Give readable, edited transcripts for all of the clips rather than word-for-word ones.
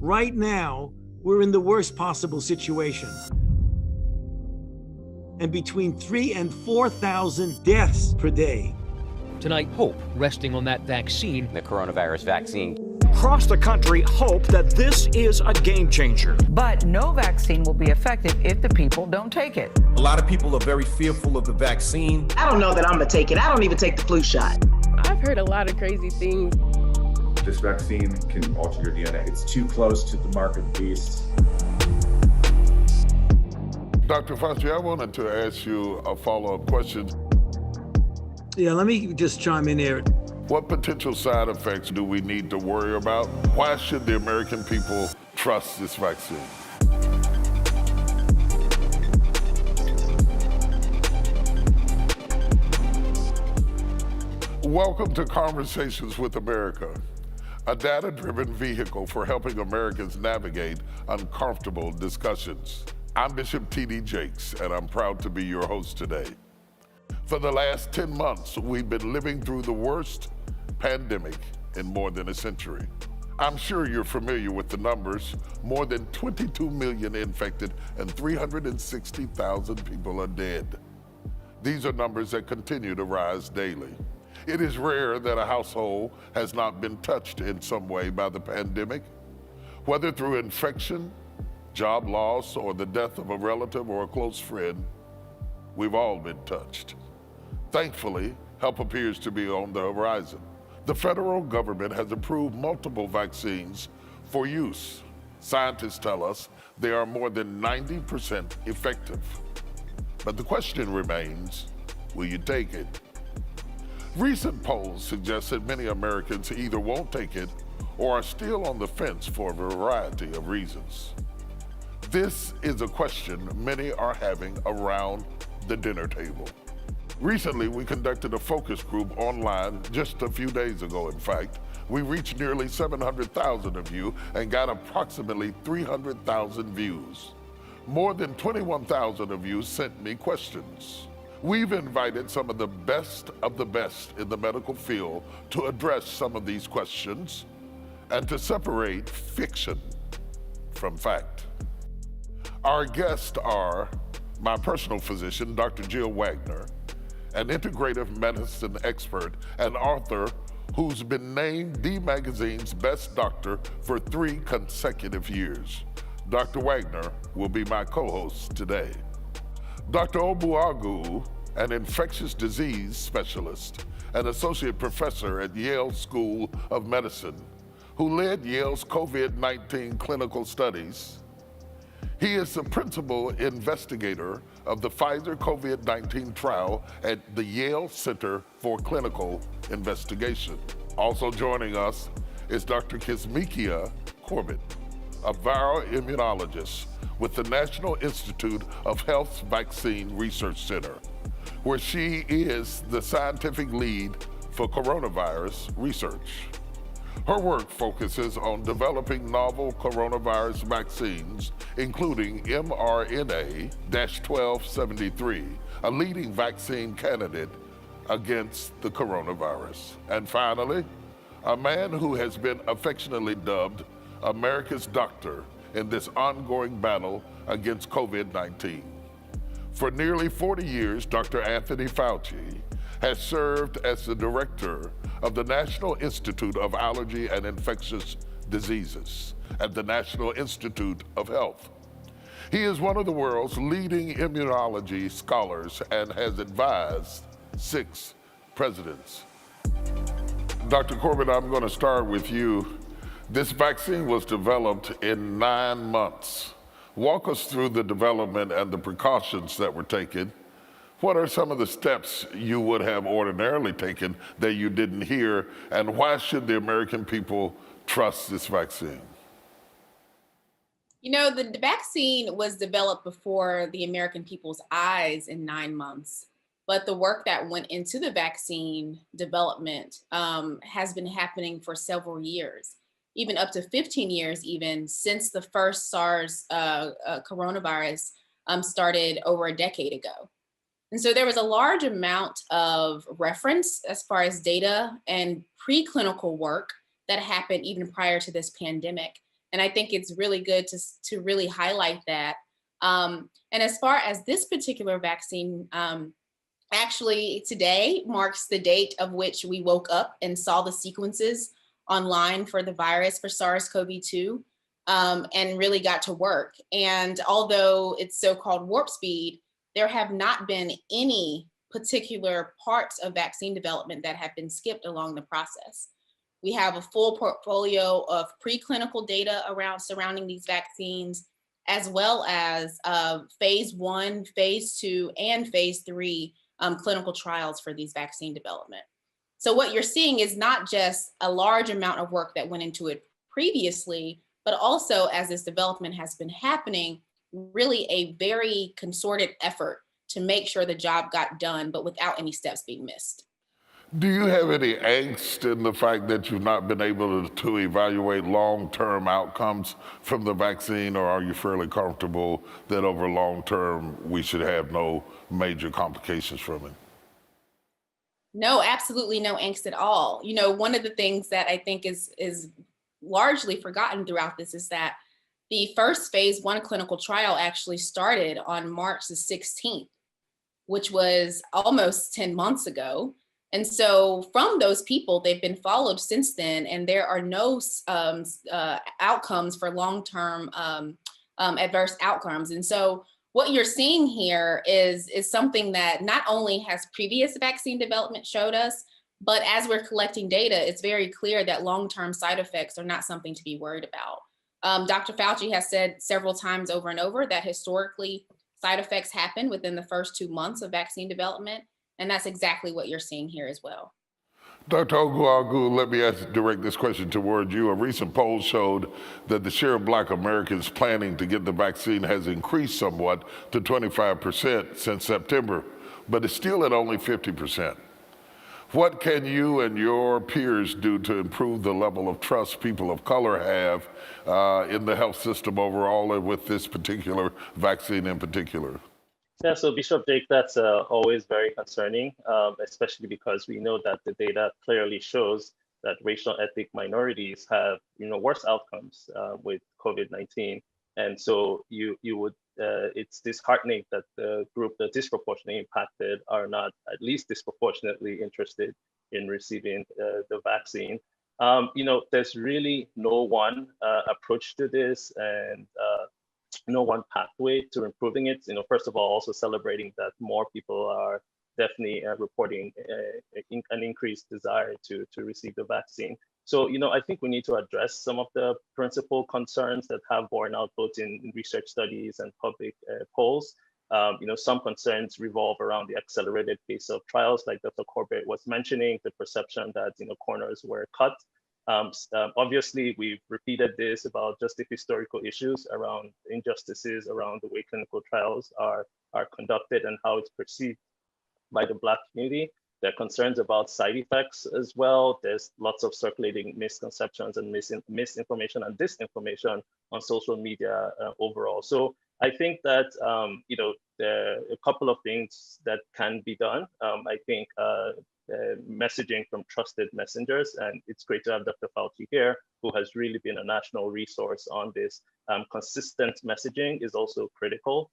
Right now, we're in the worst possible situation. And between 3,000 and 4,000 deaths per day. Tonight, hope resting on that vaccine. The coronavirus vaccine. Across the country, hope that this is a game changer. But no vaccine will be effective if the people don't take it. A lot of people are very fearful of the vaccine. I don't know that I'm gonna take it. I don't even take the flu shot. I've heard a lot of crazy things. This vaccine can alter your DNA. It's too close to the mark of the beast. Dr. Fauci, I wanted to ask you a follow-up question. Yeah, let me just chime in here. What potential side effects do we need to worry about? Why should the American people trust this vaccine? Welcome to Conversations with America, a data-driven vehicle for helping Americans navigate uncomfortable discussions. I'm Bishop T.D. Jakes, and I'm proud to be your host today. For the last 10 months, we've been living through the worst pandemic in more than a century. I'm sure you're familiar with the numbers. More than 22 million infected and 360,000 people are dead. These are numbers that continue to rise daily. It is rare that a household has not been touched in some way by the pandemic, whether through infection, job loss, or the death of a relative or a close friend. We've all been touched. Thankfully, help appears to be on the horizon. The federal government has approved multiple vaccines for use. Scientists tell us they are more than 90% effective. But the question remains, will you take it? Recent polls suggest that many Americans either won't take it or are still on the fence for a variety of reasons. This is a question many are having around the dinner table. Recently, we conducted a focus group online just a few days ago, in fact. We reached nearly 700,000 of you and got approximately 300,000 views. More than 21,000 of you sent me questions. We've invited some of the best in the medical field to address some of these questions and to separate fiction from fact. Our guests are my personal physician, Dr. Jill Wagner, an integrative medicine expert and author who's been named the magazine's best doctor for 3 consecutive years. Dr. Wagner will be my co-host today. Dr. Obuagu, an infectious disease specialist and associate professor at Yale School of Medicine, who led Yale's COVID-19 clinical studies. He is the principal investigator of the Pfizer COVID-19 trial at the Yale Center for Clinical Investigation. Also joining us is Dr. Kizzmekia Corbett, a viral immunologist with the National Institute of Health's Vaccine Research Center, where she is the scientific lead for coronavirus research. Her work focuses on developing novel coronavirus vaccines, including mRNA-1273, a leading vaccine candidate against the coronavirus. And finally, a man who has been affectionately dubbed America's doctor in this ongoing battle against COVID-19. For nearly 40 years, Dr. Anthony Fauci has served as the director of the National Institute of Allergy and Infectious Diseases at the National Institute of Health. He is one of the world's leading immunology scholars and has advised 6 presidents. Dr. Corbett, I'm going to start with you. This vaccine was developed in 9 months. Walk us through the development and the precautions that were taken. What are some of the steps you would have ordinarily taken that you didn't hear, and why should the American people trust this vaccine? You know, the vaccine was developed before the American people's eyes in 9 months, but the work that went into the vaccine development has been happening for several years, even up to 15 years, even since the first SARS coronavirus started over a decade ago. And so there was a large amount of reference as far as data and preclinical work that happened even prior to this pandemic And I think it's really good to really highlight that. And as far as this particular vaccine, actually today marks the date of which we woke up and saw the sequences online for the virus for SARS-CoV-2, and really got to work. And although it's so-called warp speed, there have not been any particular parts of vaccine development that have been skipped along the process. We have a full portfolio of preclinical data surrounding these vaccines, as well as phase 1, phase 2, and phase 3 clinical trials for these vaccine development. So what you're seeing is not just a large amount of work that went into it previously, but also as this development has been happening, really a very concerted effort to make sure the job got done, but without any steps being missed. Do you have any angst in the fact that you've not been able to evaluate long-term outcomes from the vaccine, or are you fairly comfortable that over long term we should have no major complications from it? No, absolutely no angst at all. You know, one of the things that I think is largely forgotten throughout this is that the first phase 1 clinical trial actually started on March the 16th, which was almost 10 months ago. And so from those people, they've been followed since then, and there are no outcomes for long-term adverse outcomes. And so what you're seeing here is something that not only has previous vaccine development showed us, but as we're collecting data, it's very clear that long-term side effects are not something to be worried about. Dr. Fauci has said several times over and over that historically side effects happen within the first 2 months of vaccine development. And that's exactly what you're seeing here as well. Dr. Oguagu, let me direct this question toward you. A recent poll showed that the share of Black Americans planning to get the vaccine has increased somewhat to 25% since September, but it's still at only 50%. What can you and your peers do to improve the level of trust people of color have in the health system overall, and with this particular vaccine in particular? Yeah, so Bishop Jake, that's always very concerning, especially because we know that the data clearly shows that racial ethnic minorities have, worse outcomes with COVID-19, and so you would it's disheartening that the group that's disproportionately impacted are not at least disproportionately interested in receiving the vaccine. There's really no one approach to this, and no one pathway to improving it. First of all, also celebrating that more people are definitely reporting an increased desire to receive the vaccine. So, I think we need to address some of the principal concerns that have borne out both in research studies and public polls. Some concerns revolve around the accelerated pace of trials, like Dr. Corbett was mentioning, the perception that corners were cut. Obviously, we've repeated this about just the historical issues around injustices around the way clinical trials are conducted and how it's perceived by the Black community. There are concerns about side effects as well. There's lots of circulating misconceptions and misinformation and disinformation on social media overall. So I think that there are a couple of things that can be done. I think messaging from trusted messengers, and it's great to have Dr. Fauci here, who has really been a national resource on this. Consistent messaging is also critical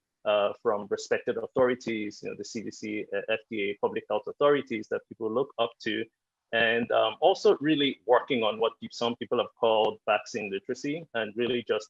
from respected authorities, the CDC, FDA, public health authorities that people look up to, and also really working on what some people have called vaccine literacy, and really just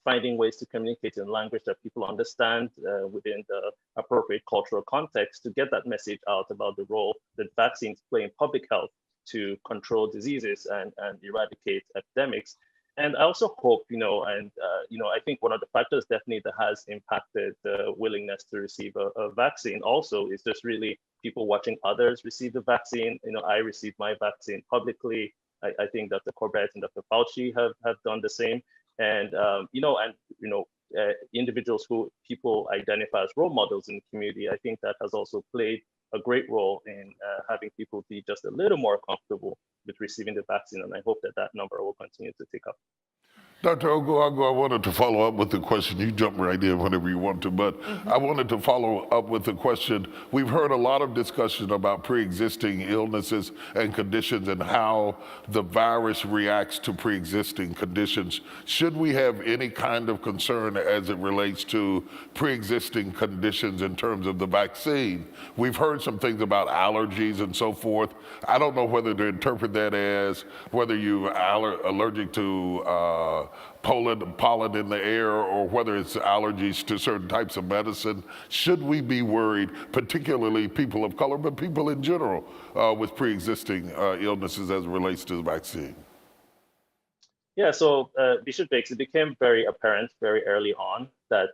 finding ways to communicate in language that people understand within the appropriate cultural context to get that message out about the role that vaccines play in public health to control diseases and eradicate epidemics. And I also hope, I think one of the factors definitely that has impacted the willingness to receive a vaccine also is just really people watching others receive the vaccine. I received my vaccine publicly. I think Dr. Corbett and Dr. Fauci have done the same. And individuals who people identify as role models in the community, I think that has also played a great role in having people be just a little more comfortable with receiving the vaccine. And I hope that number will continue to tick up. Dr. Oguagu, I wanted to follow up with the question. You jump right in whenever you want to, but I wanted to follow up with the question. We've heard a lot of discussion about pre-existing illnesses and conditions and how the virus reacts to pre-existing conditions. Should we have any kind of concern as it relates to pre-existing conditions in terms of the vaccine? We've heard some things about allergies and so forth. I don't know whether to interpret that as whether you're allergic to pollen in the air, or whether it's allergies to certain types of medicine. Should we be worried, particularly people of color, but people in general, with pre-existing illnesses as it relates to the vaccine? Yeah, so Bishop Bakes, it became very apparent very early on that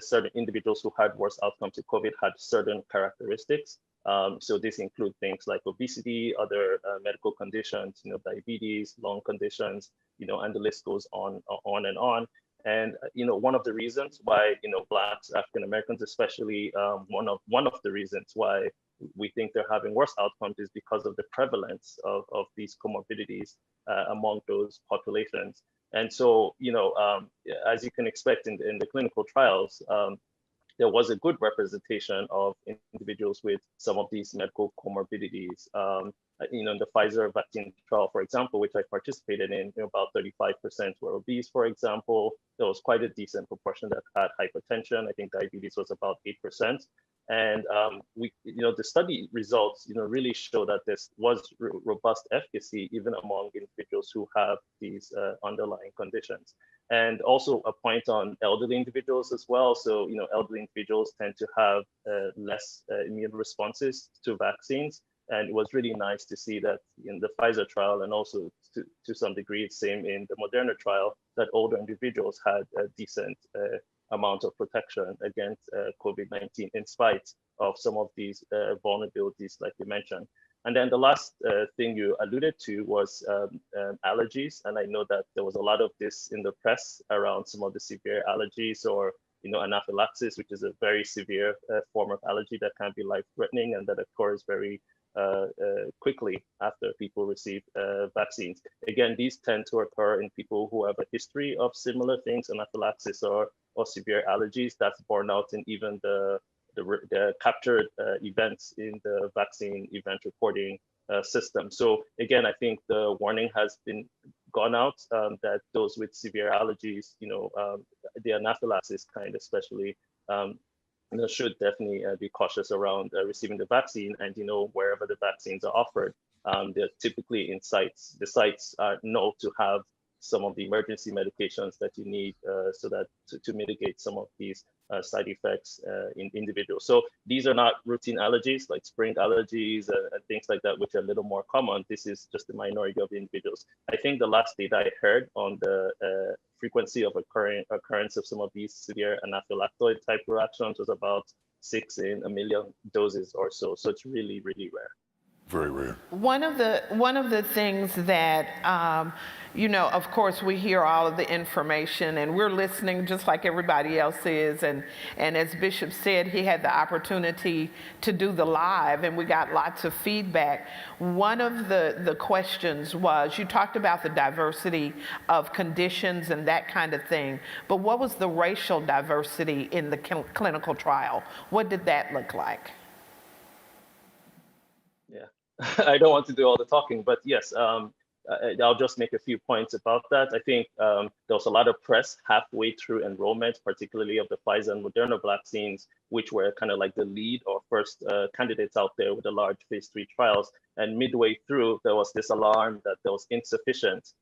certain individuals who had worse outcomes to COVID had certain characteristics. So this include things like obesity, other medical conditions, diabetes, lung conditions, and the list goes on and on. And one of the reasons why Blacks, African Americans, especially, one of the reasons why we think they're having worse outcomes is because of the prevalence of these comorbidities among those populations. And so, as you can expect in the clinical trials, there was a good representation of individuals with some of these medical comorbidities. In the Pfizer vaccine trial, for example, which I participated in, about 35% were obese, for example. There was quite a decent proportion that had hypertension. I think diabetes was about 8%. And the study results, really show that this was robust efficacy even among individuals who have these underlying conditions. And also a point on elderly individuals as well. So, elderly individuals tend to have less immune responses to vaccines. And it was really nice to see that in the Pfizer trial, and also to some degree, same in the Moderna trial, that older individuals had a decent amount of protection against COVID-19 in spite of some of these vulnerabilities like you mentioned. And then the last thing you alluded to was allergies. And I know that there was a lot of this in the press around some of the severe allergies, or anaphylaxis, which is a very severe form of allergy that can be life-threatening and that occurs very quickly after people receive vaccines. Again, these tend to occur in people who have a history of similar things, anaphylaxis or severe allergies. That's borne out in even the captured events in the vaccine event reporting system. So again, I think the warning has been gone out that those with severe allergies, the anaphylaxis kind especially, should definitely be cautious around receiving the vaccine. And wherever the vaccines are offered, they're typically in sites. The sites are known to have some of the emergency medications that you need so that to mitigate some of these side effects in individuals. So these are not routine allergies like spring allergies and things like that, which are a little more common. This is just the minority of individuals. I think the last data I heard on the frequency of occurrence of some of these severe anaphylactoid type reactions was about 6 in a million doses or so. So it's really, really rare. Very rare. One of the things that, of course, we hear all of the information and we're listening just like everybody else is. And as Bishop said, he had the opportunity to do the live and we got lots of feedback. One of the questions was, you talked about the diversity of conditions and that kind of thing, but what was the racial diversity in the clinical trial? What did that look like? Yeah, I don't want to do all the talking, but yes, I'll just make a few points about that. I think there was a lot of press halfway through enrollment, particularly of the Pfizer and Moderna vaccines, which were kind of like the lead or first candidates out there with the large phase 3 trials. And midway through, there was this alarm that there was insufficient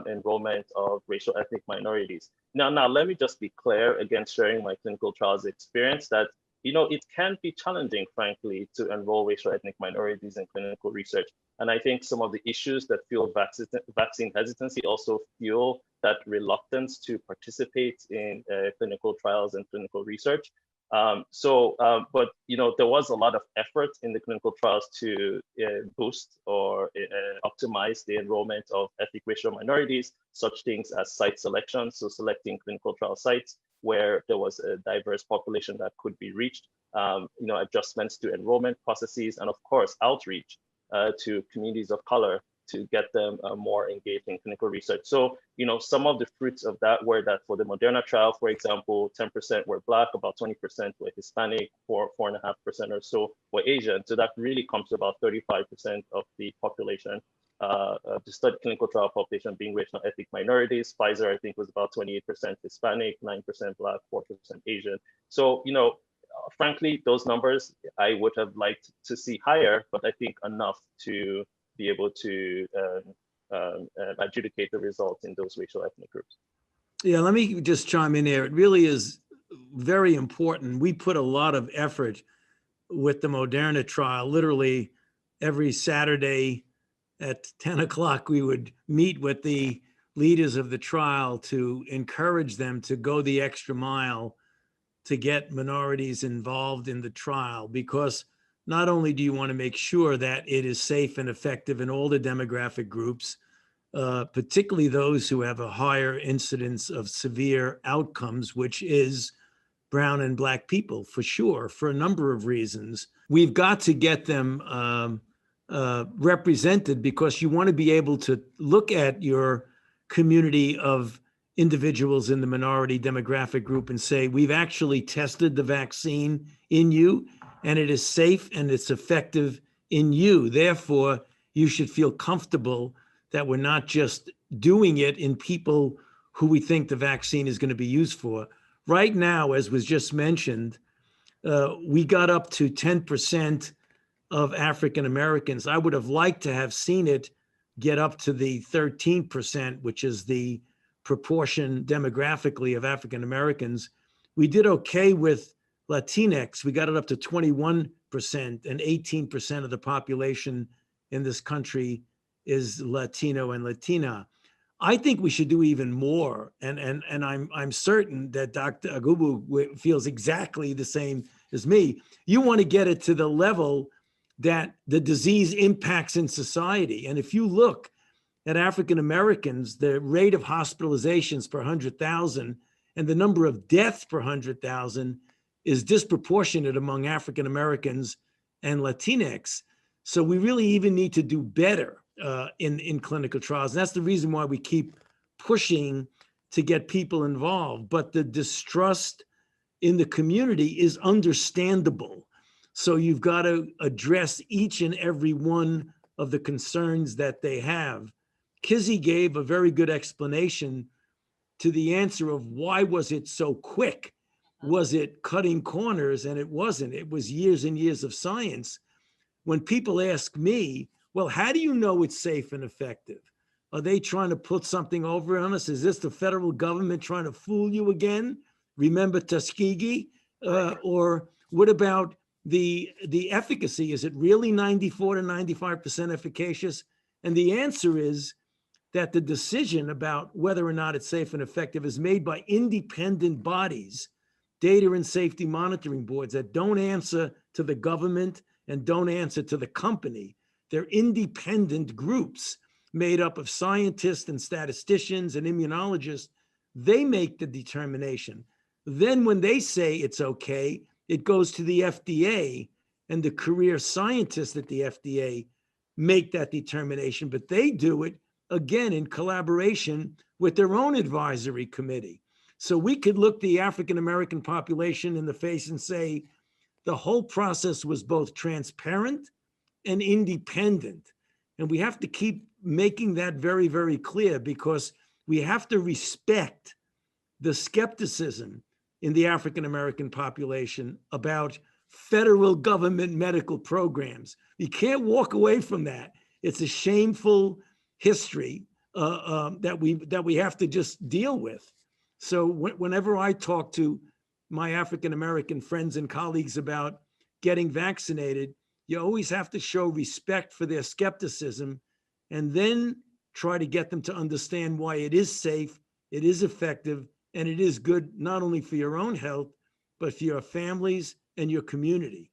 enrollment of racial ethnic minorities. Now, let me just be clear, again, sharing my clinical trials experience, that it can be challenging, frankly, to enroll racial ethnic minorities in clinical research. And I think some of the issues that fuel vaccine hesitancy also fuel that reluctance to participate in clinical trials and clinical research. But there was a lot of effort in the clinical trials to boost or optimize the enrollment of ethnic racial minorities, such things as site selection, so selecting clinical trial sites where there was a diverse population that could be reached, adjustments to enrollment processes, and of course, outreach to communities of color to get them more engaged in clinical research. So, some of the fruits of that were that for the Moderna trial, for example, 10% were Black, about 20% were Hispanic, 4.5% or so were Asian. So that really comes to about 35% of the population, the study clinical trial population being racial ethnic minorities. Pfizer, I think, was about 28% Hispanic, 9% Black, 4% Asian. So, frankly, those numbers I would have liked to see higher, but I think enough to be able to adjudicate the results in those racial ethnic groups. Yeah, let me just chime in there. It really is very important. We put a lot of effort with the Moderna trial. Literally every Saturday at 10 o'clock, we would meet with the leaders of the trial to encourage them to go the extra mile to get minorities involved in the trial, because not only do you want to make sure that it is safe and effective in all the demographic groups, particularly those who have a higher incidence of severe outcomes, which is brown and Black people, for sure, for a number of reasons. We've got to get them represented, because you want to be able to look at your community of individuals in the minority demographic group and say, we've actually tested the vaccine in you, and it is safe and it's effective in you. Therefore, you should feel comfortable that we're not just doing it in people who we think the vaccine is going to be used for. Right now, as was just mentioned, we got up to 10% of African Americans. I would have liked to have seen it get up to the 13%, which is the proportion demographically of African Americans. We did okay with Latinx. We got it up to 21%, and 18% of the population in this country is Latino and Latina. I think we should do even more, and I'm certain that Dr. Agubu feels exactly the same as me. You want to get it to the level that the disease impacts in society. And if you look at African Americans, the rate of hospitalizations per 100,000 and the number of deaths per 100,000 is disproportionate among African Americans and Latinx. So we really even need to do better in clinical trials. And that's the reason why we keep pushing to get people involved. But the distrust in the community is understandable. So you've got to address each and every one of the concerns that they have. Kizzy gave a very good explanation to the answer of why was it so quick? Was it cutting corners? And it wasn't. It was years and years of science. When people ask me, well, how do you know it's safe and effective? Are they trying to put something over on us? Is this the federal government trying to fool you again? Remember Tuskegee? Or what about the efficacy? Is it really 94 to 95% efficacious? And the answer is that the decision about whether or not it's safe and effective is made by independent bodies, data and safety monitoring boards that don't answer to the government and don't answer to the company. They're independent groups made up of scientists and statisticians and immunologists. They make the determination. Then when they say it's okay, it goes to the FDA, and the career scientists at the FDA make that determination, but they do it again in collaboration with their own advisory committee. So we could look the African American population in the face and say the whole process was both transparent and independent. And we have to keep making that very, very clear, because we have to respect the skepticism in the African American population about federal government medical programs. You can't walk away from that. It's a shameful history that we have to just deal with. So whenever I talk to my African American friends and colleagues about getting vaccinated, you always have to show respect for their skepticism, and then try to get them to understand why it is safe, it is effective, and it is good not only for your own health, but for your families and your community.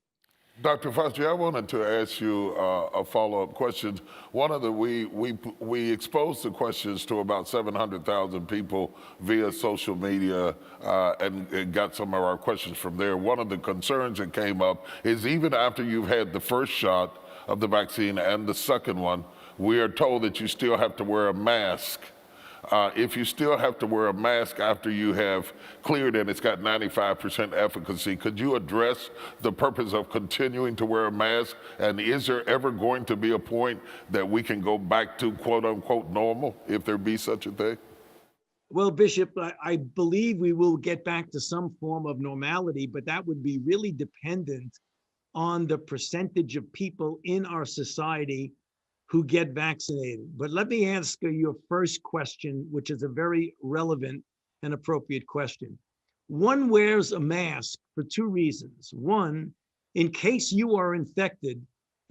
Dr. Fauci, I wanted to ask you a follow-up question. One of the, we exposed the questions to about 700,000 people via social media and got some of our questions from there. One of the concerns that came up is even after you've had the first shot of the vaccine and the second one, we are told that you still have to wear a mask. If you still have to wear a mask after you have cleared and it's got 95% efficacy, could you address the purpose of continuing to wear a mask? And is there ever going to be a point that we can go back to quote unquote normal, if there be such a thing? Well, Bishop, I believe we will get back to some form of normality, but that would be really dependent on the percentage of people in our society who get vaccinated. But let me answer your first question, which is a very relevant and appropriate question. One wears a mask for two reasons. One, in case you are infected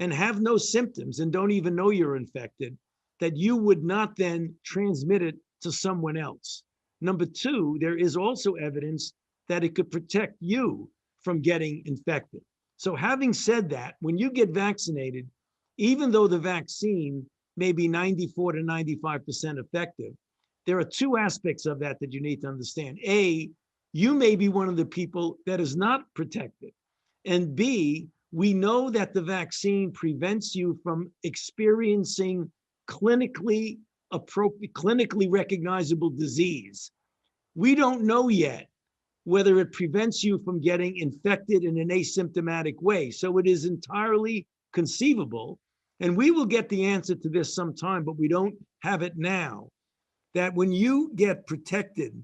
and have no symptoms and don't even know you're infected, that you would not then transmit it to someone else. Number two, there is also evidence that it could protect you from getting infected. So having said that, when you get vaccinated, even though the vaccine may be 94 to 95% effective, there are two aspects of that that you need to understand. A, you may be one of the people that is not protected. And B, we know that the vaccine prevents you from experiencing clinically recognizable disease. We don't know yet whether it prevents you from getting infected in an asymptomatic way. So it is entirely conceivable, and we will get the answer to this sometime, but we don't have it now, that when you get protected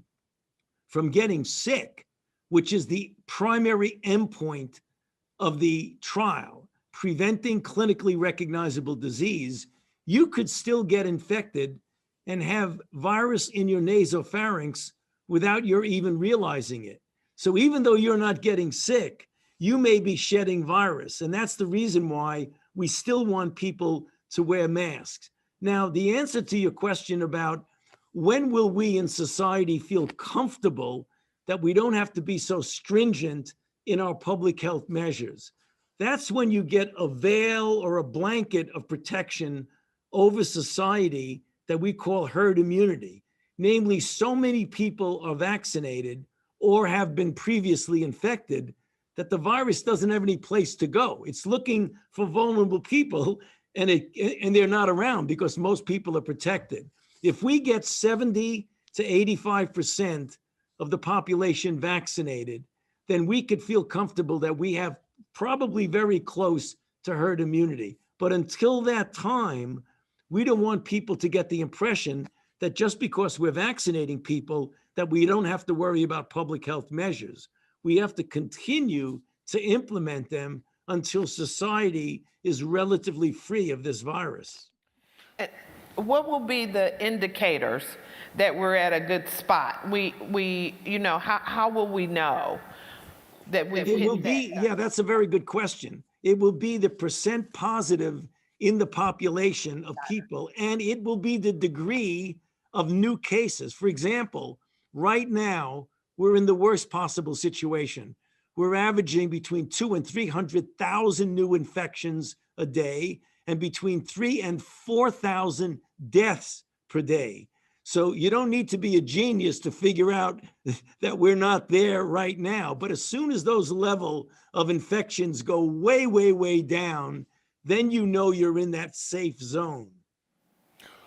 from getting sick, which is the primary endpoint of the trial, preventing clinically recognizable disease, you could still get infected and have virus in your nasopharynx without your even realizing it. So even though you're not getting sick, you may be shedding virus. And that's the reason why we still want people to wear masks. Now, the answer to your question about when will we in society feel comfortable that we don't have to be so stringent in our public health measures, that's when you get a veil or a blanket of protection over society that we call herd immunity. Namely, so many people are vaccinated or have been previously infected that the virus doesn't have any place to go. It's looking for vulnerable people and they're not around because most people are protected. If we get 70 to 85% of the population vaccinated, then we could feel comfortable that we have probably very close to herd immunity. But until that time, we don't want people to get the impression that just because we're vaccinating people, that we don't have to worry about public health measures. We have to continue to implement them until society is relatively free of this virus. What will be the indicators that we're at a good spot? How will we know that we've It will hit be, that? yeah, that's a very good question. It will be the percent positive in the population of people, and it will be the degree of new cases. For example, right now, we're in the worst possible situation. We're averaging between 200,000 and 300,000 new infections a day and between 3,000 and 4,000 deaths per day. So you don't need to be a genius to figure out that we're not there right now. But as soon as those level of infections go way, way, way down, then you know you're in that safe zone.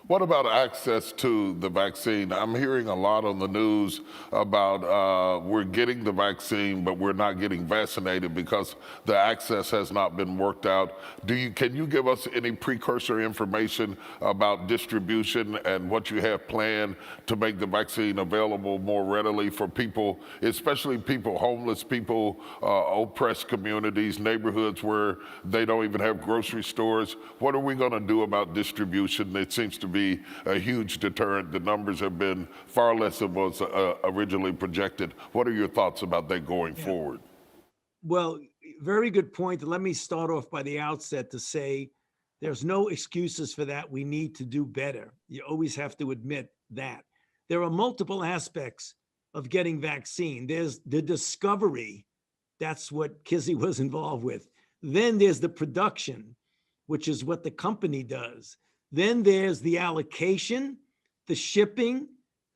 What about access to the vaccine? I'm hearing a lot on the news about we're getting the vaccine, but we're not getting vaccinated because the access has not been worked out. Can you give us any precursor information about distribution and what you have planned to make the vaccine available more readily for people, especially people, homeless people, oppressed communities, neighborhoods where they don't even have grocery stores? What are we going to do about distribution? It seems to be a huge deterrent. The numbers have been far less than was originally projected. What are your thoughts about that going forward? Well, very good point. Let me start off by the outset to say there's no excuses for that. We need to do better. You always have to admit that. There are multiple aspects of getting vaccine. There's the discovery. That's what Kizzy was involved with. Then there's the production, which is what the company does. Then there's the allocation, the shipping,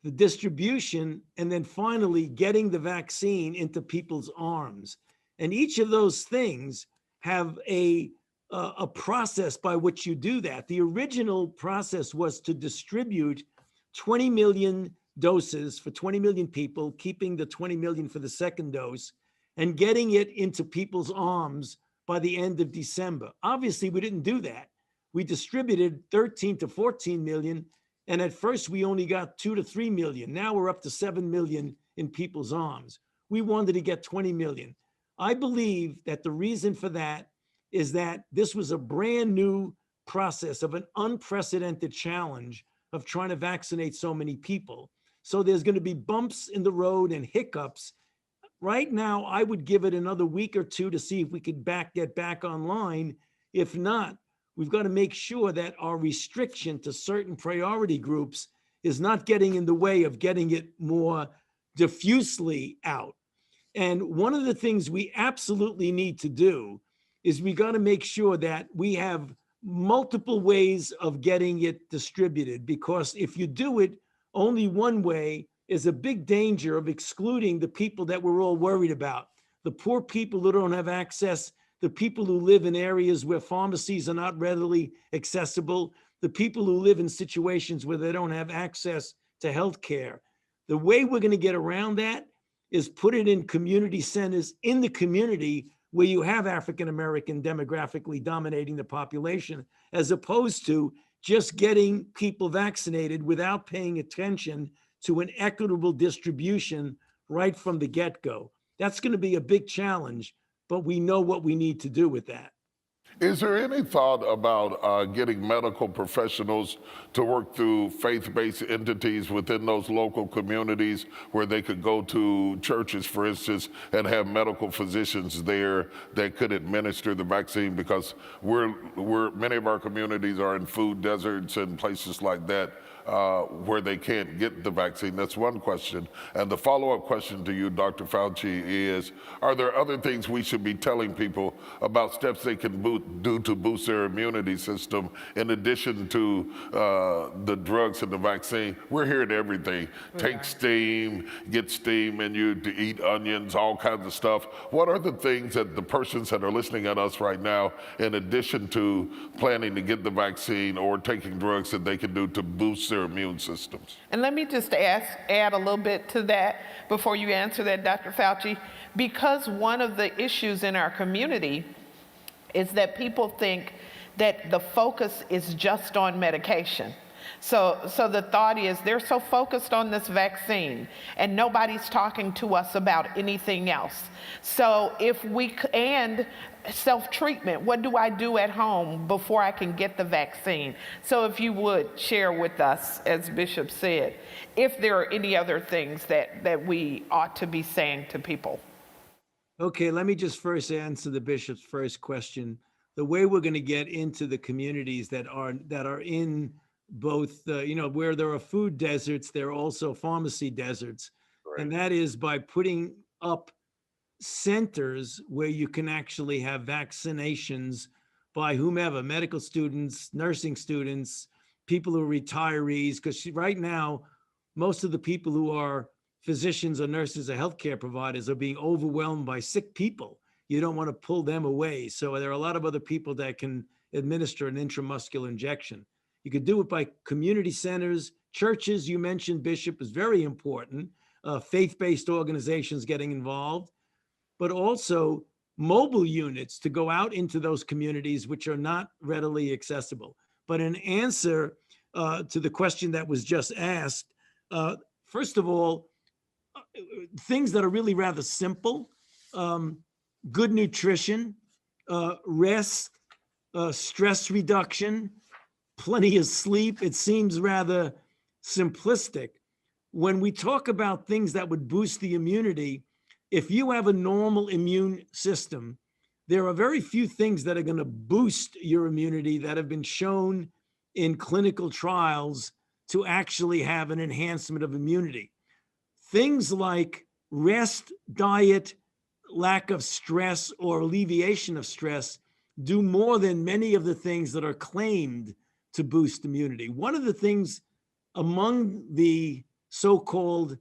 the distribution, and then finally getting the vaccine into people's arms. And each of those things have a a process by which you do that. The original process was to distribute 20 million doses for 20 million people, keeping the 20 million for the second dose, and getting it into people's arms by the end of December. Obviously, we didn't do that. We distributed 13 to 14 million, and at first we only got 2 to 3 million. Now we're up to 7 million in people's arms. We wanted to get 20 million. I believe that the reason for that is that this was a brand new process of an unprecedented challenge of trying to vaccinate so many people. So there's going to be bumps in the road and hiccups. Right now, I would give it another week or two to see if we could get back online. If not, we've got to make sure that our restriction to certain priority groups is not getting in the way of getting it more diffusely out. And one of the things we absolutely need to do is we got to make sure that we have multiple ways of getting it distributed, because if you do it only one way, is a big danger of excluding the people that we're all worried about. The poor people who don't have access, the people who live in areas where pharmacies are not readily accessible, the people who live in situations where they don't have access to health care. The way we're going to get around that is put it in community centers in the community where you have African-American demographically dominating the population, as opposed to just getting people vaccinated without paying attention to an equitable distribution right from the get-go. That's going to be a big challenge, but we know what we need to do with that. Is there any thought about getting medical professionals to work through faith-based entities within those local communities where they could go to churches, for instance, and have medical physicians there that could administer the vaccine? Because many of our communities are in food deserts and places like that, where they can't get the vaccine. That's one question. And the follow-up question to you, Dr. Fauci, is, are there other things we should be telling people about steps they can do to boost their immunity system in addition to the drugs and the vaccine? We're hearing everything. Take steam, get steam in you to eat onions, all kinds of stuff. What are the things that the persons that are listening at us right now, in addition to planning to get the vaccine or taking drugs, that they can do to boost their immune systems? And let me just add a little bit to that before you answer that, Dr. Fauci, because one of the issues in our community is that people think that the focus is just on medication. So the thought is they're so focused on this vaccine and nobody's talking to us about anything else. So and self-treatment, what do I do at home before I can get the vaccine? So if you would share with us, as Bishop said, if there are any other things that we ought to be saying to people. Okay, let me just first answer the Bishop's first question. The way we're going to get into the communities that are in both, where there are food deserts, there are also pharmacy deserts. Right. And that is by putting up centers where you can actually have vaccinations by whomever, medical students, nursing students, people who are retirees, because right now, most of the people who are physicians or nurses or healthcare providers are being overwhelmed by sick people. You don't want to pull them away. So there are a lot of other people that can administer an intramuscular injection. You could do it by community centers, churches. You mentioned, Bishop, is very important. Faith-based organizations getting involved, but also mobile units to go out into those communities which are not readily accessible. But in answer to the question that was just asked, first of all, things that are really rather simple, good nutrition, rest, stress reduction, plenty of sleep. It seems rather simplistic. When we talk about things that would boost the immunity, if you have a normal immune system, there are very few things that are going to boost your immunity that have been shown in clinical trials to actually have an enhancement of immunity. Things like rest, diet, lack of stress, or alleviation of stress do more than many of the things that are claimed to boost immunity. One of the things among the so-called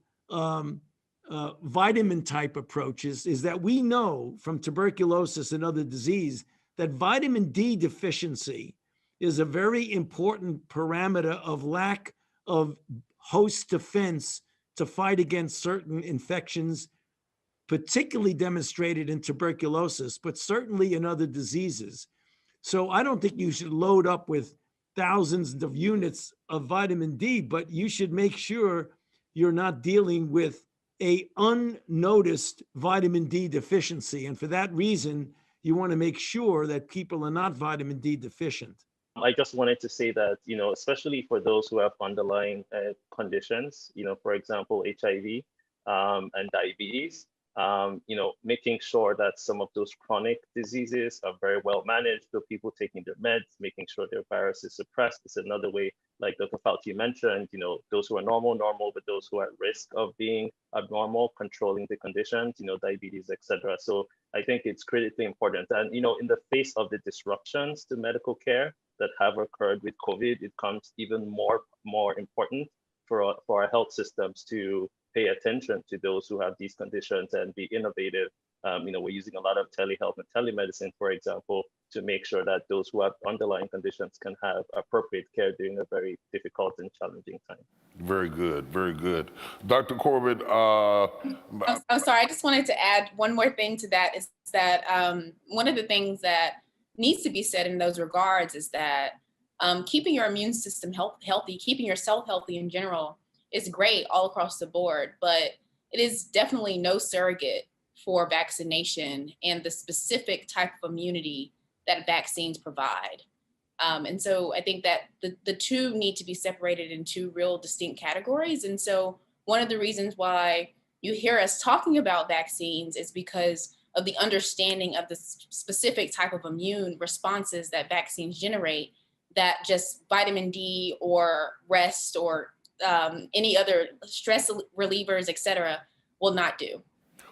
vitamin type approaches is that we know from tuberculosis and other disease that vitamin D deficiency is a very important parameter of lack of host defense to fight against certain infections, particularly demonstrated in tuberculosis, but certainly in other diseases. So I don't think you should load up with thousands of units of vitamin D, but you should make sure you're not dealing with a unnoticed vitamin D deficiency. And for that reason, you want to make sure that people are not vitamin D deficient. I just wanted to say that, especially for those who have underlying conditions, for example, HIV and diabetes, making sure that some of those chronic diseases are very well managed. So people taking their meds, making sure their virus is suppressed is another way. Like Dr. Fauci mentioned, those who are normal, but those who are at risk of being abnormal, controlling the conditions, diabetes, etc. So I think it's critically important. And, in the face of the disruptions to medical care that have occurred with COVID, it becomes even more important for our health systems to pay attention to those who have these conditions and be innovative. We're using a lot of telehealth and telemedicine, for example, to make sure that those who have underlying conditions can have appropriate care during a very difficult and challenging time. Very good, very good. Dr. Corbett. I'm sorry, I just wanted to add one more thing to that is that one of the things that needs to be said in those regards is that keeping your immune system healthy, keeping yourself healthy in general is great all across the board, but it is definitely no surrogate for vaccination and the specific type of immunity that vaccines provide. And so I think that the two need to be separated in two real distinct categories. And so one of the reasons why you hear us talking about vaccines is because of the understanding of the specific type of immune responses that vaccines generate that just vitamin D or rest or any other stress relievers, et cetera, will not do.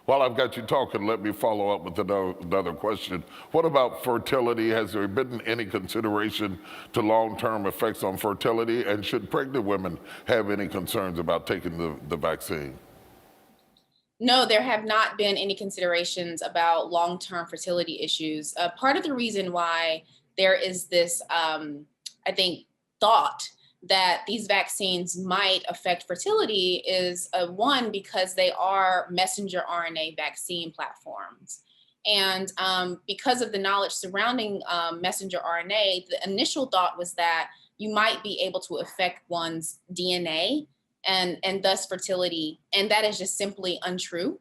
While I've got you talking, let me follow up with another question. What about fertility? Has there been any consideration to long-term effects on fertility? And should pregnant women have any concerns about taking the vaccine? No, there have not been any considerations about long-term fertility issues. Part of the reason why there is this, I think, thought that these vaccines might affect fertility is one, because they are messenger RNA vaccine platforms. And because of the knowledge surrounding messenger RNA, the initial thought was that you might be able to affect one's DNA and thus fertility. And that is just simply untrue.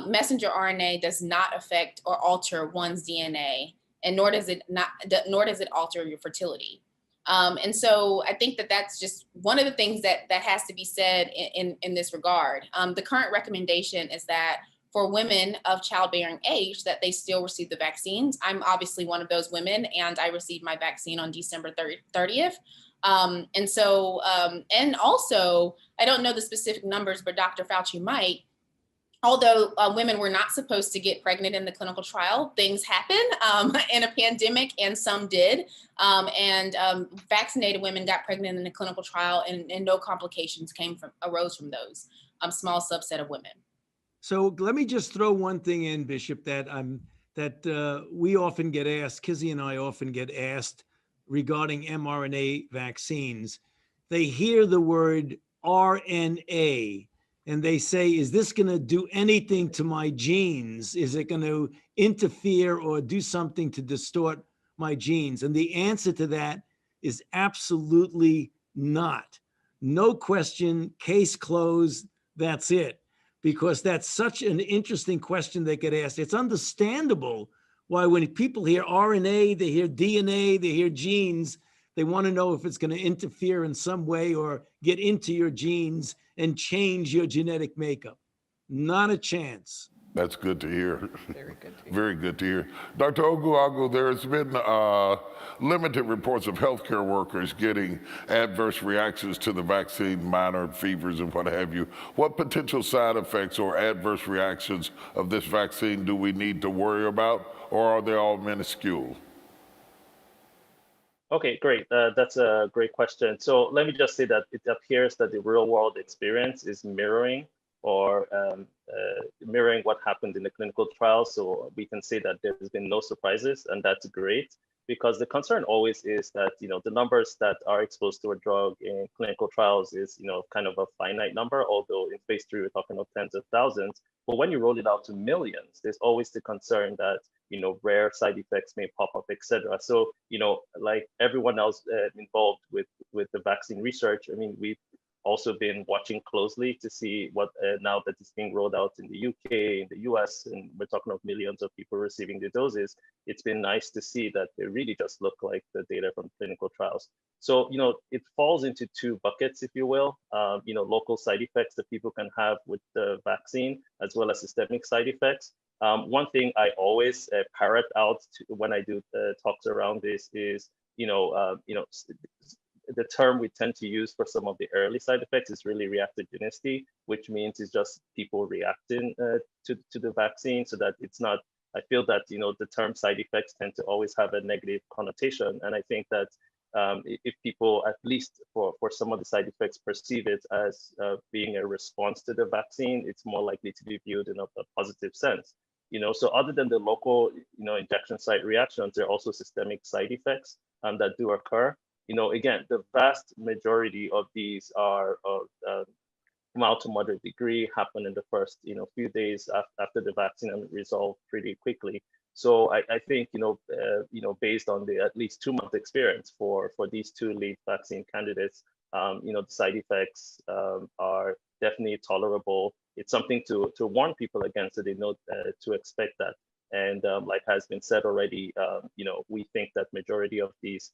Messenger RNA does not affect or alter one's DNA, and nor does it alter your fertility. And so I think that that's just one of the things that has to be said in this regard. The current recommendation is that for women of childbearing age, that they still receive the vaccines. I'm obviously one of those women, and I received my vaccine on December 30th. And also, I don't know the specific numbers, but Dr. Fauci might. Although women were not supposed to get pregnant in the clinical trial, things happen in a pandemic, and some did. Vaccinated women got pregnant in the clinical trial, and no complications arose from those. Small subset of women. So let me just throw one thing in, Bishop, that we often get asked. Kizzy and I often get asked regarding mRNA vaccines. They hear the word RNA. And they say, is this going to do anything to my genes? Is it going to interfere or do something to distort my genes? And the answer to that is absolutely not. No question, case closed, that's it. Because that's such an interesting question they get asked. It's understandable why when people hear RNA, they hear DNA, they hear genes, they want to know if it's going to interfere in some way or get into your genes and change your genetic makeup. Not a chance. That's good to hear. Very good to hear. Very good to hear. Dr. Oguagu, there's been limited reports of healthcare workers getting adverse reactions to the vaccine, minor fevers and what have you. What potential side effects or adverse reactions of this vaccine do we need to worry about, or are they all minuscule? Okay, great. That's a great question. So let me just say that it appears that the real world experience is mirroring or mirroring what happened in the clinical trials. So we can say that there's been no surprises, and that's great, because the concern always is that, the numbers that are exposed to a drug in clinical trials is, kind of a finite number, although in phase 3, we're talking of tens of thousands. But when you roll it out to millions, there's always the concern that, rare side effects may pop up, etc. So, like everyone else involved with the vaccine research, I mean, we've also been watching closely to see what now that it's being rolled out in the UK, in the US, and we're talking of millions of people receiving the doses. It's been nice to see that they really just look like the data from clinical trials. So, it falls into two buckets, if you will, local side effects that people can have with the vaccine, as well as systemic side effects. One thing I always parrot out when I do talks around this is, the term we tend to use for some of the early side effects is really reactogenicity, which means it's just people reacting to the vaccine, so that it's not, I feel that, the term side effects tend to always have a negative connotation. And I think that if people, at least for some of the side effects, perceive it as being a response to the vaccine, it's more likely to be viewed in a positive sense. So other than the local, injection site reactions, there are also systemic side effects that do occur. Again, the vast majority of these are mild to moderate degree, happen in the first, few days after the vaccine, and resolve pretty quickly. So I think, based on the at least 2-month experience for these two lead vaccine candidates, the side effects are definitely tolerable. It's something to warn people against, so they know to expect that. And like has been said already, we think that majority of these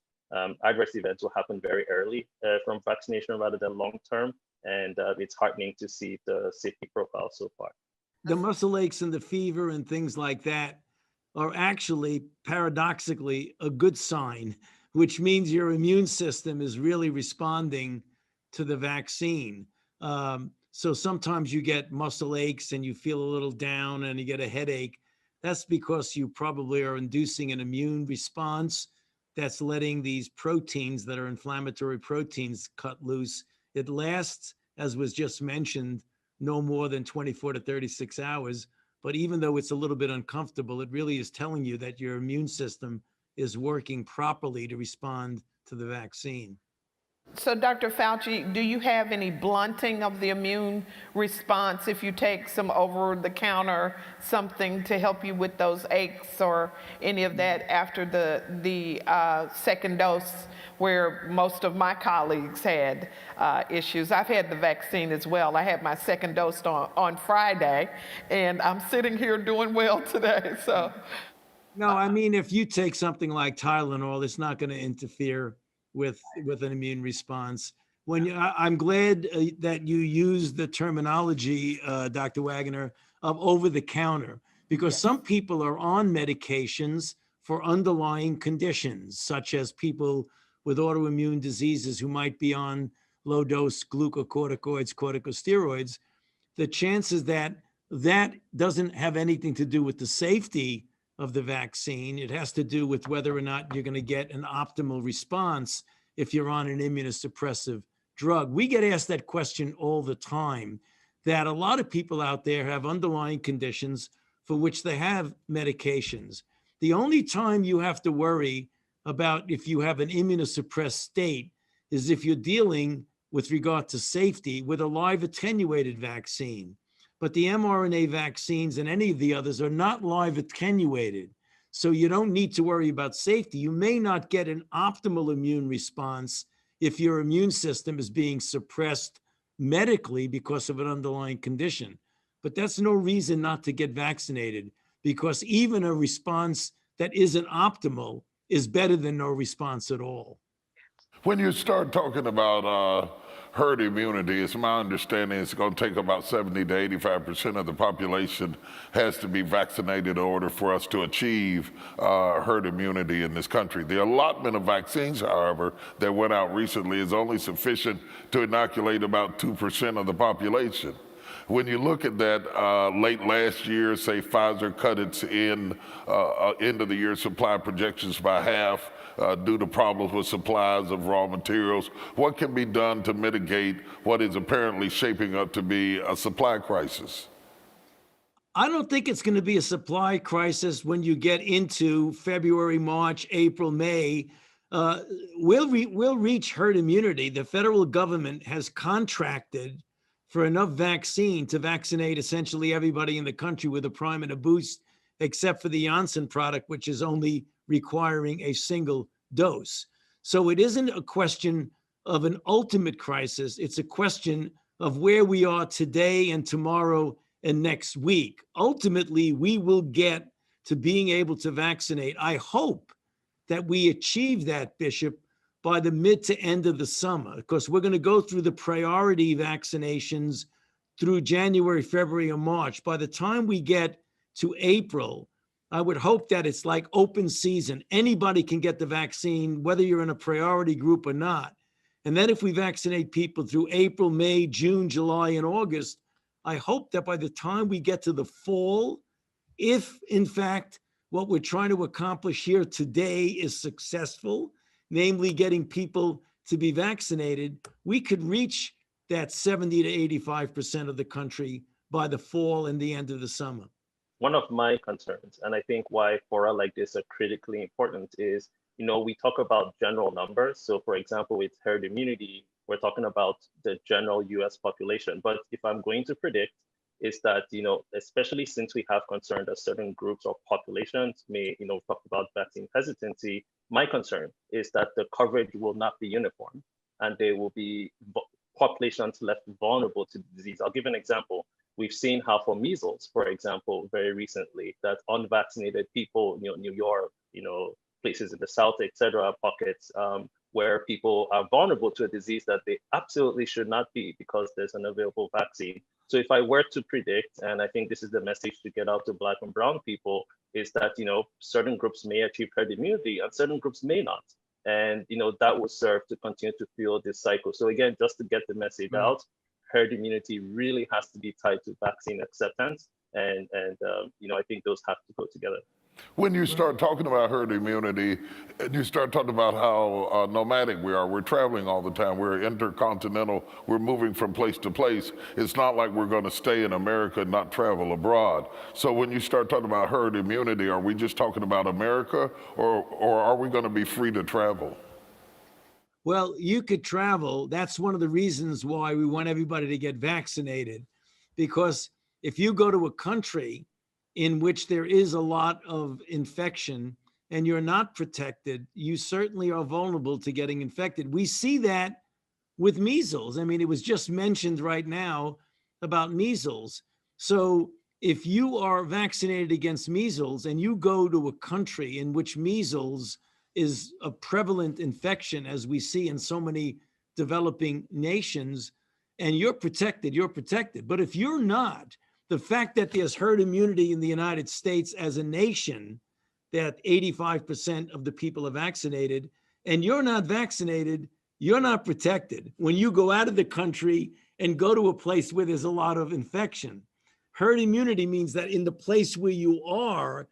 adverse events will happen very early from vaccination rather than long term. And it's heartening to see the safety profile so far. The muscle aches and the fever and things like that are actually paradoxically a good sign, which means your immune system is really responding to the vaccine. So sometimes you get muscle aches and you feel a little down and you get a headache. That's because you probably are inducing an immune response that's letting these proteins that are inflammatory proteins cut loose. It lasts, as was just mentioned, no more than 24 to 36 hours. But even though it's a little bit uncomfortable, it really is telling you that your immune system is working properly to respond to the vaccine. So, Dr. Fauci, do you have any blunting of the immune response if you take some over-the-counter something to help you with those aches or any of that after the second dose, where most of my colleagues had issues? I've had the vaccine as well. I had my second dose on Friday, and I'm sitting here doing well today. So, no, I mean, if you take something like Tylenol, it's not going to interfere with an immune response. I'm glad that you use the terminology, Dr. Wagner, of over the counter, because some people are on medications for underlying conditions, such as people with autoimmune diseases who might be on low dose glucocorticoids, corticosteroids. The chances that doesn't have anything to do with the safety of the vaccine. It has to do with whether or not you're going to get an optimal response if you're on an immunosuppressive drug. We get asked that question all the time, that a lot of people out there have underlying conditions for which they have medications. The only time you have to worry about if you have an immunosuppressed state is if you're dealing with regard to safety with a live attenuated vaccine. But the mRNA vaccines and any of the others are not live attenuated. So you don't need to worry about safety. You may not get an optimal immune response if your immune system is being suppressed medically because of an underlying condition. But that's no reason not to get vaccinated, because even a response that isn't optimal is better than no response at all. When you start talking about herd immunity, it's my understanding it's going to take about 70 to 85% of the population has to be vaccinated in order for us to achieve herd immunity in this country. The allotment of vaccines, however, that went out recently is only sufficient to inoculate about 2% of the population. When you look at that, late last year, say Pfizer cut its end of the year supply projections by half. due to problems with supplies of raw materials. What can be done to mitigate what is apparently shaping up to be a supply crisis? I don't think it's going to be a supply crisis when you get into February, March, April, May. We'll reach herd immunity. The federal government has contracted for enough vaccine to vaccinate essentially everybody in the country with a prime and a boost, except for the Janssen product, which is only requiring a single dose. So it isn't a question of an ultimate crisis. It's a question of where we are today and tomorrow and next week. Ultimately, we will get to being able to vaccinate. I hope that we achieve that, Bishop, by the mid to end of the summer, because we're going to go through the priority vaccinations through January, February, or March. By the time we get to April, I would hope that it's like open season. Anybody can get the vaccine, whether you're in a priority group or not. And then if we vaccinate people through April, May, June, July, and August, I hope that by the time we get to the fall, if in fact what we're trying to accomplish here today is successful, namely getting people to be vaccinated, we could reach that 70 to 85% of the country by the fall and the end of the summer. One of my concerns, and I think why fora like this are critically important, is, we talk about general numbers. So for example, with herd immunity, we're talking about the general US population. But if I'm going to predict, is that, especially since we have concern that certain groups or populations may, talk about vaccine hesitancy, my concern is that the coverage will not be uniform and there will be populations left vulnerable to the disease. I'll give an example. We've seen how for measles, for example, very recently, that unvaccinated people, New York, places in the South, et cetera, pockets where people are vulnerable to a disease that they absolutely should not be because there's an available vaccine. So if I were to predict, and I think this is the message to get out to Black and Brown people, is that, certain groups may achieve herd immunity and certain groups may not. And, that will serve to continue to fuel this cycle. So again, just to get the message out, herd immunity really has to be tied to vaccine acceptance. And I think those have to go together. When you start talking about herd immunity, and you start talking about how nomadic we are, we're traveling all the time, we're intercontinental, we're moving from place to place. It's not like we're going to stay in America and not travel abroad. So when you start talking about herd immunity, are we just talking about America, or are we going to be free to travel? Well, you could travel. That's one of the reasons why we want everybody to get vaccinated, because if you go to a country in which there is a lot of infection and you're not protected, you certainly are vulnerable to getting infected. We see that with measles. I mean, it was just mentioned right now about measles. So if you are vaccinated against measles and you go to a country in which measles is a prevalent infection, as we see in so many developing nations, and you're protected, you're protected. But if you're not, the fact that there's herd immunity in the United States as a nation, that 85% of the people are vaccinated, and you're not vaccinated, you're not protected when you go out of the country and go to a place where there's a lot of infection. Herd immunity means that in the place where you are,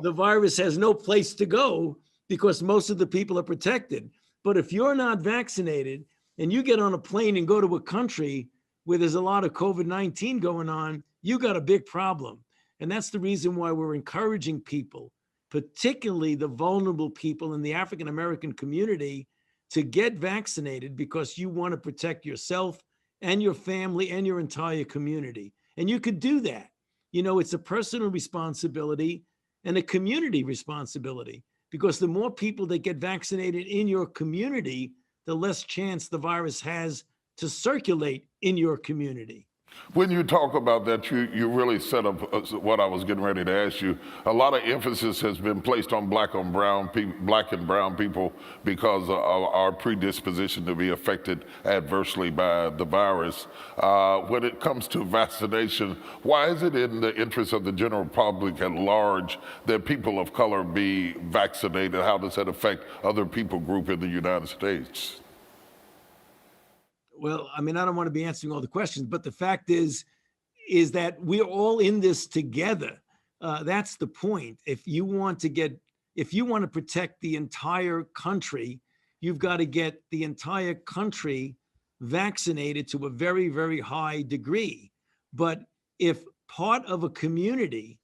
the virus has no place to go because most of the people are protected. But if you're not vaccinated and you get on a plane and go to a country where there's a lot of COVID-19 going on, you got a big problem. And that's the reason why we're encouraging people, particularly the vulnerable people in the African-American community, to get vaccinated, because you want to protect yourself and your family and your entire community. And you could do that. It's a personal responsibility and a community responsibility, because the more people that get vaccinated in your community, the less chance the virus has to circulate in your community. When you talk about that, you really set up what I was getting ready to ask you. A lot of emphasis has been placed on black and brown people because of our predisposition to be affected adversely by the virus. When it comes to vaccination, why is it in the interest of the general public at large that people of color be vaccinated? How does that affect other people group in the United States? Well, I mean, I don't want to be answering all the questions, but the fact is that we're all in this together. That's the point. If you want to get if you want to protect the entire country, you've got to get the entire country vaccinated to a very, very high degree. But if part of a community,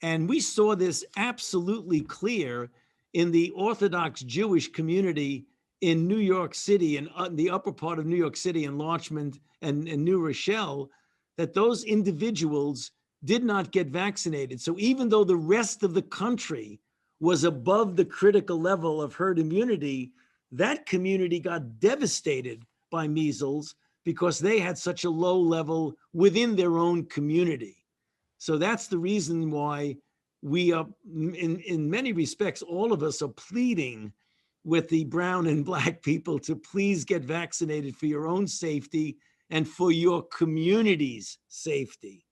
and we saw this absolutely clear in the Orthodox Jewish community in New York City and the upper part of New York City and Larchmont and New Rochelle, that those individuals did not get vaccinated. So even though the rest of the country was above the critical level of herd immunity, that community got devastated by measles because they had such a low level within their own community. So that's the reason why we are, in many respects, all of us are pleading with the brown and black people to please get vaccinated for your own safety and for your community's safety.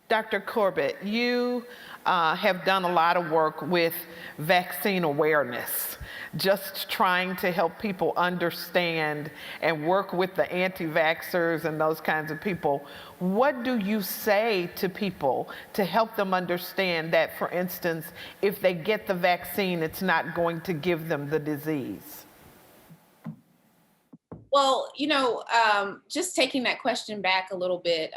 Dr. Corbett, you have done a lot of work with vaccine awareness, just trying to help people understand and work with the anti-vaxxers and those kinds of people. What do you say to people to help them understand that, for instance, if they get the vaccine, it's not going to give them the disease? Well, just taking that question back a little bit,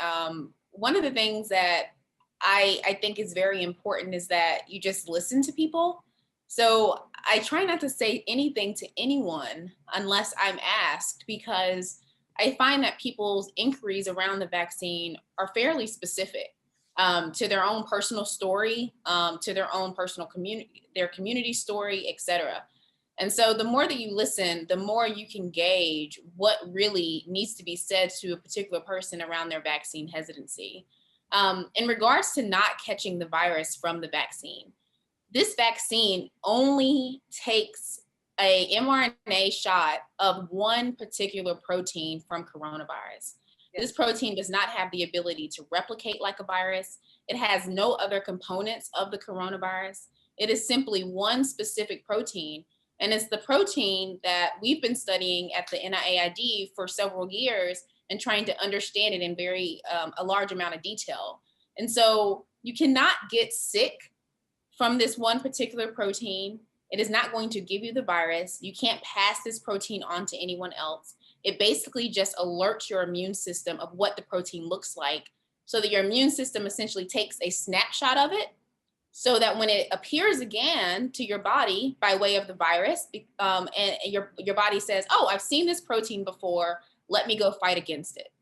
one of the things that I think is very important is that you just listen to people. So I try not to say anything to anyone unless I'm asked, because I find that people's inquiries around the vaccine are fairly specific to their own personal story, to their own personal community, their community story, etc. And so the more that you listen, the more you can gauge what really needs to be said to a particular person around their vaccine hesitancy. In regards to not catching the virus from the vaccine, this vaccine only takes a mRNA shot of one particular protein from coronavirus. This protein does not have the ability to replicate like a virus. It has no other components of the coronavirus. It is simply one specific protein. And it's the protein that we've been studying at the NIAID for several years and trying to understand it in a large amount of detail. And so you cannot get sick from this one particular protein. It is not going to give you the virus. You can't pass this protein on to anyone else. It basically just alerts your immune system of what the protein looks like, so that your immune system essentially takes a snapshot of it, so that when it appears again to your body by way of the virus, and your body says, oh, I've seen this protein before, let me go fight against it.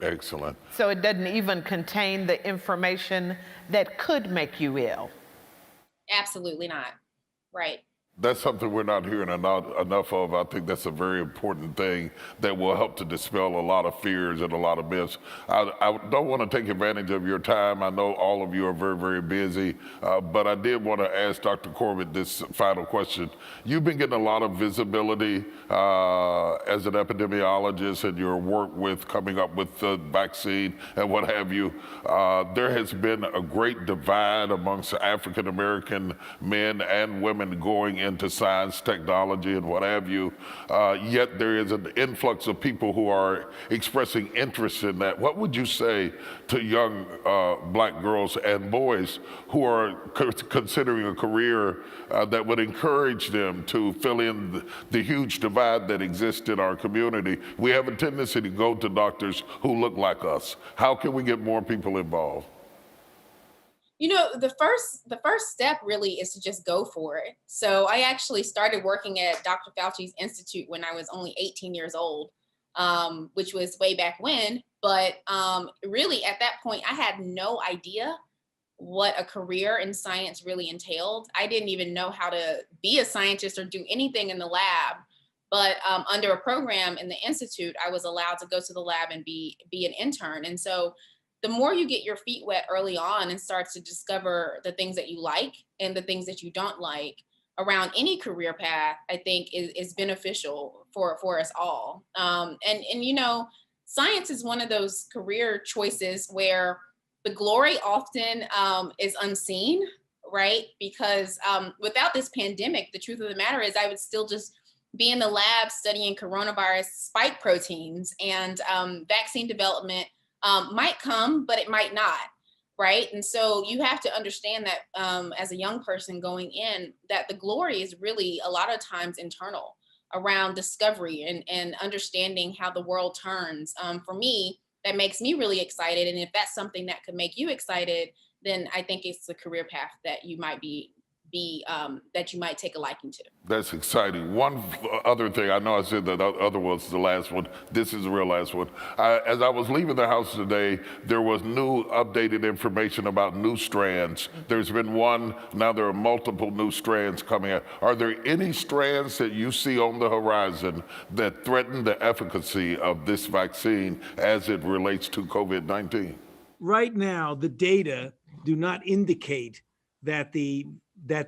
Excellent. So it doesn't even contain the information that could make you ill? Absolutely not. Right. That's something we're not hearing enough of. I think that's a very important thing that will help to dispel a lot of fears and a lot of myths. I don't want to take advantage of your time. I know all of you are very, very busy, but I did want to ask Dr. Corbett this final question. You've been getting a lot of visibility as an epidemiologist in your work with coming up with the vaccine and what have you. There has been a great divide amongst African American men and women going into science, technology, and what have you, yet there is an influx of people who are expressing interest in that. What would you say to young black girls and boys who are considering a career that would encourage them to fill in the huge divide that exists in our community? We have a tendency to go to doctors who look like us. How can we get more people involved? The first step really is to just go for it. So I actually started working at Dr. Fauci's Institute when I was only 18 years old, which was way back when. But really at that point, I had no idea what a career in science really entailed. I didn't even know how to be a scientist or do anything in the lab. But under a program in the Institute, I was allowed to go to the lab and be an intern. And so the more you get your feet wet early on and start to discover the things that you like and the things that you don't like around any career path, I think is beneficial for us all. And science is one of those career choices where the glory often is unseen, right? Because without this pandemic, the truth of the matter is I would still just be in the lab studying coronavirus spike proteins, and vaccine development might come, but it might not. right? And so you have to understand that as a young person going in, that the glory is really a lot of times internal around discovery and understanding how the world turns. For me, that makes me really excited. And if that's something that could make you excited, then I think it's a career path that you might that you might take a liking to. That's exciting. One other thing, I know I said that other was the last one. This is the real last one. As I was leaving the house today, there was new updated information about new strands. There's been one, now there are multiple new strands coming out. Are there any strands that you see on the horizon that threaten the efficacy of this vaccine as it relates to COVID-19? Right now, the data do not indicate that the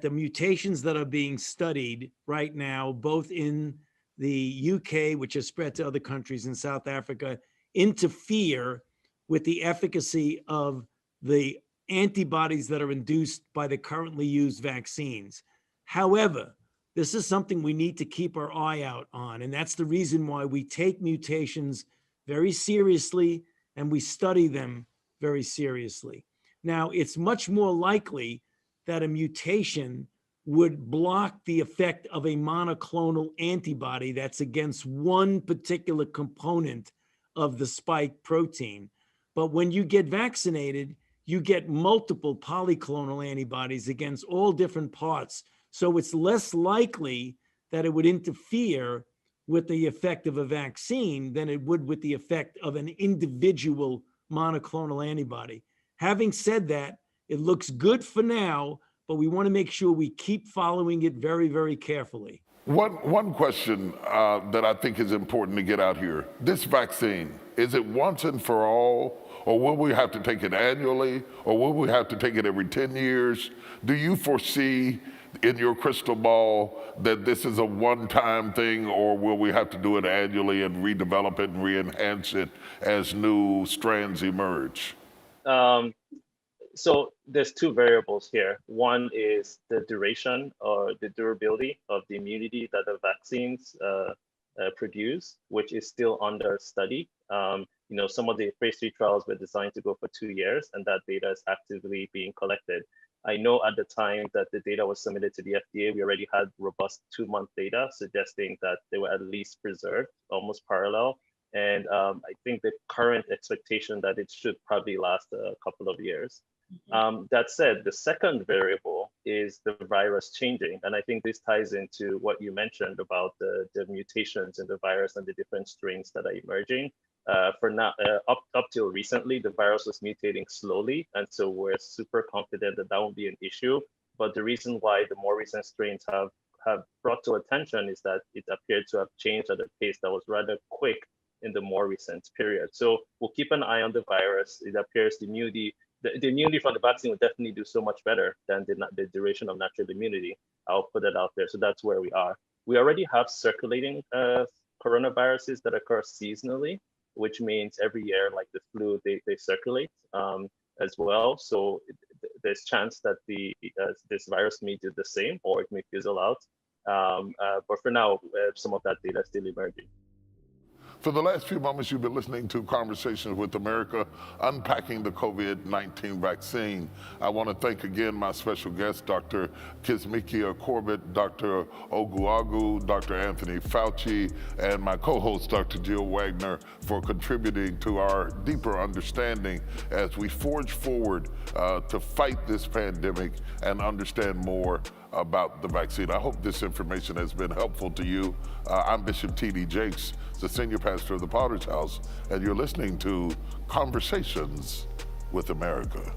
mutations that are being studied right now, both in the UK, which has spread to other countries, in South Africa, interfere with the efficacy of the antibodies that are induced by the currently used vaccines. However, this is something we need to keep our eye out on, and that's the reason why we take mutations very seriously and we study them very seriously. Now, it's much more likely that a mutation would block the effect of a monoclonal antibody that's against one particular component of the spike protein. But when you get vaccinated, you get multiple polyclonal antibodies against all different parts. So it's less likely that it would interfere with the effect of a vaccine than it would with the effect of an individual monoclonal antibody. Having said that, it looks good for now, but we want to make sure we keep following it very, very carefully. One question that I think is important to get out here. This vaccine, is it once and for all, or will we have to take it annually, or will we have to take it every 10 years? Do you foresee in your crystal ball that this is a one-time thing, or will we have to do it annually and redevelop it and re-enhance it as new strands emerge? So there's two variables here. One is the duration or the durability of the immunity that the vaccines produce, which is still under study. Some of the phase 3 trials were designed to go for 2 years, and that data is actively being collected. I know at the time that the data was submitted to the FDA, we already had robust 2-month data suggesting that they were at least preserved, almost parallel. And I think the current expectation that it should probably last a couple of years. That said, the second variable is the virus changing. And I think this ties into what you mentioned about the mutations in the virus and the different strains that are emerging. For now, up till recently, the virus was mutating slowly. And so we're super confident that that won't be an issue. But the reason why the more recent strains have brought to attention is that it appeared to have changed at a pace that was rather quick in the more recent period. So we'll keep an eye on the virus. It appears the immunity from the vaccine will definitely do so much better than the duration of natural immunity. I'll put it out there. So that's where we are. We already have circulating coronaviruses that occur seasonally, which means every year, like the flu, they circulate as well. So there's chance that this virus may do the same, or it may fizzle out. But for now, some of that data is still emerging. For the last few moments, you've been listening to Conversations with America, Unpacking the COVID-19 Vaccine. I want to thank again my special guests, Dr. Kizzmekia Corbett, Dr. Oguagu, Dr. Anthony Fauci, and my co-host, Dr. Jill Wagner, for contributing to our deeper understanding as we forge forward to fight this pandemic and understand more about the vaccine. I hope this information has been helpful to you. I'm Bishop T.D. Jakes, the senior pastor of the Potter's House, and you're listening to Conversations with America.